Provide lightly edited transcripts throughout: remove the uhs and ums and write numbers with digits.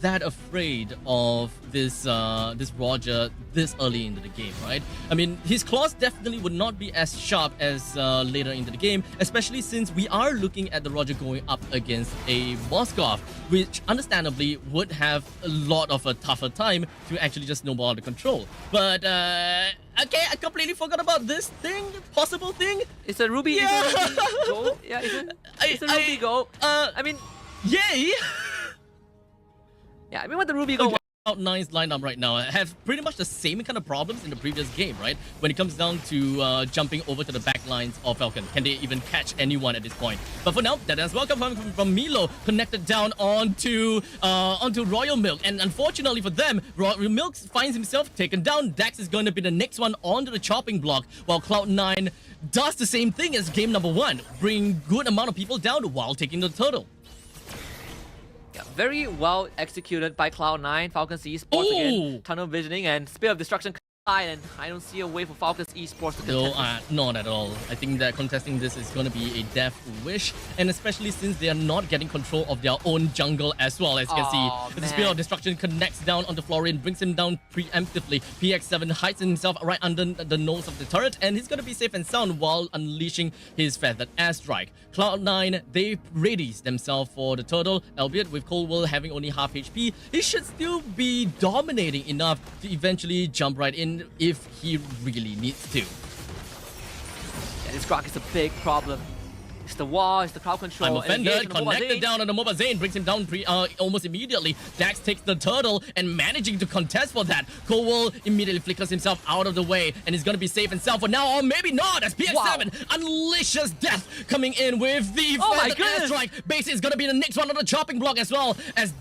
that afraid of this this Roger this early into the game, right? I mean, his claws definitely would not be as sharp as later into the game, especially since we are looking at the Roger going up against a Moskov, which understandably would have a lot of a tougher time to actually just snowball out of control. But okay, I completely forgot about this thing, possible thing. It's a Ruby. Yeah. It's a Ruby goal. Yeah, it's a Ruby goal. I mean, yay! yeah, I mean, what the Ruby goal. Cloud9's lineup right now have pretty much the same kind of problems in the previous game, right? When it comes down to jumping over to the back lines of Falcon. Can they even catch anyone at this point? But for now, that is welcome from Milo, connected down onto Royal Milk. And unfortunately for them, Royal Milk finds himself taken down. Dax is going to be the next one onto the chopping block, while Cloud9 does the same thing as game number 1. Bring good amount of people down while taking the turtle. Yeah, very well executed by Cloud9. Falcons Esports again, tunnel visioning and Spear of Destruction. And I don't see a way for Falcons Esports to contest. No, not at all. I think that contesting this is going to be a death wish, and especially since they are not getting control of their own jungle as well. As you can see, the Spear of Destruction connects down onto Florian, brings him down preemptively. PX7 hides himself right under the nose of the turret, and he's going to be safe and sound while unleashing his feathered airstrike. Cloud9, they readies themselves for the turtle, albeit with Coldwell having only half HP. He should still be dominating enough to eventually jump right in if he really needs to. Yeah, this Grok is a big problem. It's the wall, it's the crowd control. I'm offended, connected down on the Mlbb, brings him down almost immediately. Dax takes the turtle and managing to contest for that. Cowell immediately flickers himself out of the way and is going to be safe and sound for now, or maybe not, as PX7 unleashes death coming in with the airstrike. Base is going to be the next one on the chopping block as well, as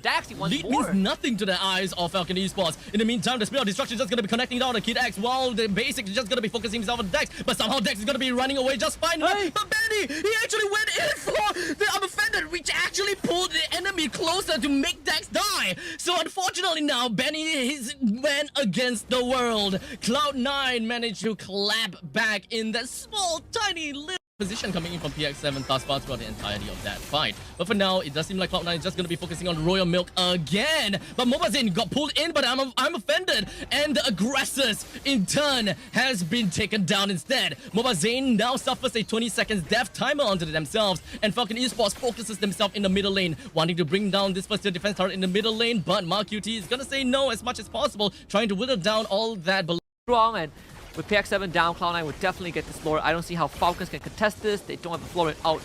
Dax he wants lead more. means nothing to the eyes of Falcon Esports. In the meantime, the Spear of Destruction is just going to be connecting down to Kid X, while the Basic is just going to be focusing himself on Dex. But somehow Dex is going to be running away just fine. Hey. But Benny, he actually went in for the unoffended, which actually pulled the enemy closer to make Dex die. So unfortunately now, Benny went against the world. Cloud9 managed to clap back in that small, tiny little position coming in from PX7 thus far throughout the entirety of that fight. But for now, it does seem like Cloud9 is just going to be focusing on Royal Milk again. But Mobazin got pulled in, but I'm offended. And the aggressors, in turn, has been taken down instead. Mobazin now suffers a 20 seconds death timer onto themselves. And Falcon Esports focuses themselves in the middle lane, wanting to bring down this first tier defense turret in the middle lane. But MarQT is going to say no as much as possible, trying to whittle down all that below. Wrong, and with PX7 down, Cloud9 would definitely get this floor. I don't see how Falcons can contest this. They don't have a floor out.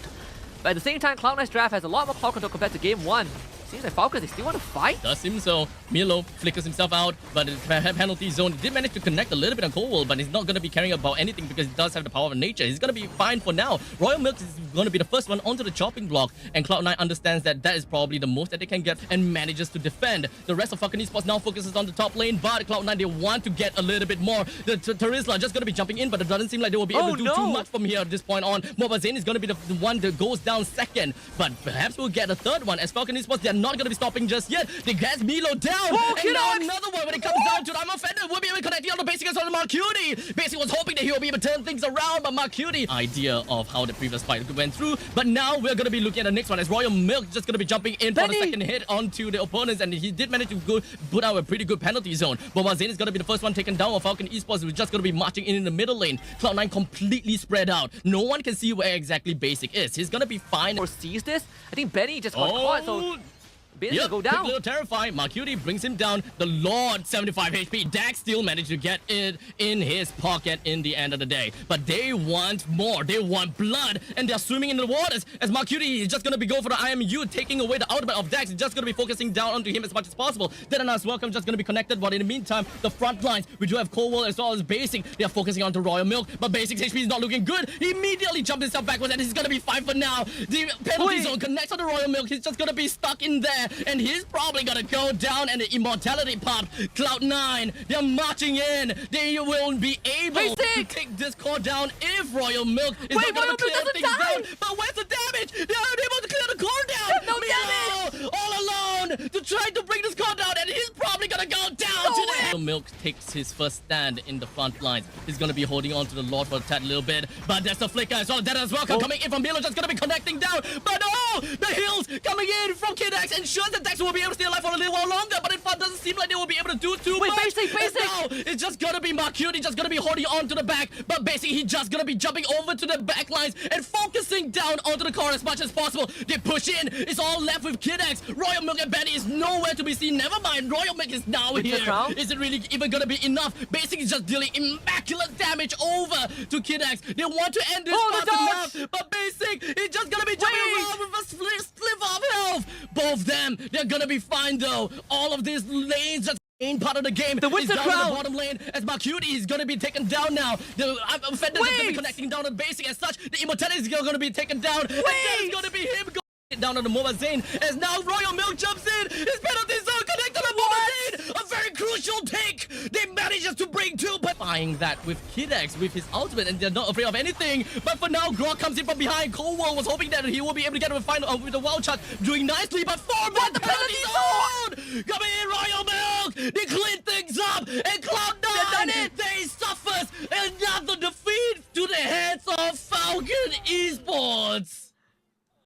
But at the same time, Cloud9's draft has a lot more cloud control compared to game 1. Seems like Falcons, they still want to fight. Does seem so. Milo flickers himself out, but the penalty zone did manage to connect a little bit on Coldwell, but he's not going to be caring about anything because he does have the power of nature. He's going to be fine for now. Royal Milk is going to be the first one onto the chopping block, and Cloud9 understands that that is probably the most that they can get and manages to defend. The rest of Falcon Esports now focuses on the top lane, but Cloud9, they want to get a little bit more. The Terizla just going to be jumping in, but it doesn't seem like they will be able to do too much from here at this point on. Mobazin is going to be the one that goes down second, but perhaps we'll get a third one, as Falcon Esports, they're not going to be stopping just yet. They get Milo down. And now another one when it comes down to it. I'm offended. We'll be able to connect on the Basic as well as MarQT. Basic was hoping that he will be able to turn things around, but MarQT idea of how the previous fight went through. But now we're going to be looking at the next one, as Royal Milk just going to be jumping in for the second hit onto the opponents, and he did manage to go put out a pretty good penalty zone. Mobazin is going to be the first one taken down, while Falcon Esports is just going to be marching in the middle lane. Cloud9 completely spread out. No one can see where exactly Basic is. He's going to be fine. Or sees this? I think Benny just got caught, so Yep, go down. Quick little terrify. MarQT brings him down. The Lord, 75 HP. Dax still managed to get it in his pocket in the end of the day. But they want more. They want blood. And they're swimming in the waters. As MarQT is just going to be going for the IMU, taking away the ultimate of Dax. He's just going to be focusing down onto him as much as possible. Then as Welcome just going to be connected. But in the meantime, the front lines, we do have Coldwell as well as Basic. They are focusing onto Royal Milk. But Basic's HP is not looking good. He immediately jumped himself backwards, and he's going to be fine for now. The penalty zone connects on the Royal Milk. He's just going to be stuck in there. And he's probably gonna go down, and the immortality popped. Cloud9, they're marching in. They will be able to take this core down if Royal Milk is not gonna clear things down. But where's the damage? They're unable to clear the core down. No damage. All alone to try to bring this core down, and he's probably gonna go down today. Milk takes his first stand in the front lines. He's going to be holding on to the Lord for a tad little bit. But there's the flicker as well. That as well coming in from Milo, just going to be connecting down. But oh, the heals coming in from KidX ensures that Dex will be able to stay alive for a little while longer. But it doesn't seem like they will be able to do too much. Basic! Now, it's just going to be Marcute. He's just going to be holding on to the back. But basically, he's just going to be jumping over to the back lines and focusing down onto the core as much as possible. They push in. It's all left with KidX. Royal Milk and Benny is nowhere to be seen. Never mind. Royal Milk is now here. Is it really even going to be enough? Basically, just dealing immaculate damage over to KidX. They want to end this fast enough, but Basic is just going to be jumping around with a sliver of health. Both of them, they're going to be fine though. All of these lanes just main part of the game the is down crown. to the bottom lane as Marcuti is going to be taken down now. The offenders are going to be connecting down on Basic as such. The Immortality is going to be taken down. And that is going to be him going down on the Mova Zane as now Royal Milk jumps in. His penalty zone connected to Mova Zane. A very crucial take. They managed to bring two, but buying that with KidX with his ultimate, and they're not afraid of anything. But for now, Grok comes in from behind. Coldwall was hoping that he will be able to get a final with the wild shot, doing nicely. But forward the penalty zone coming in. Royal Milk. They clean things up, and Cloud9 they suffers another defeat to the hands of Falcon Esports.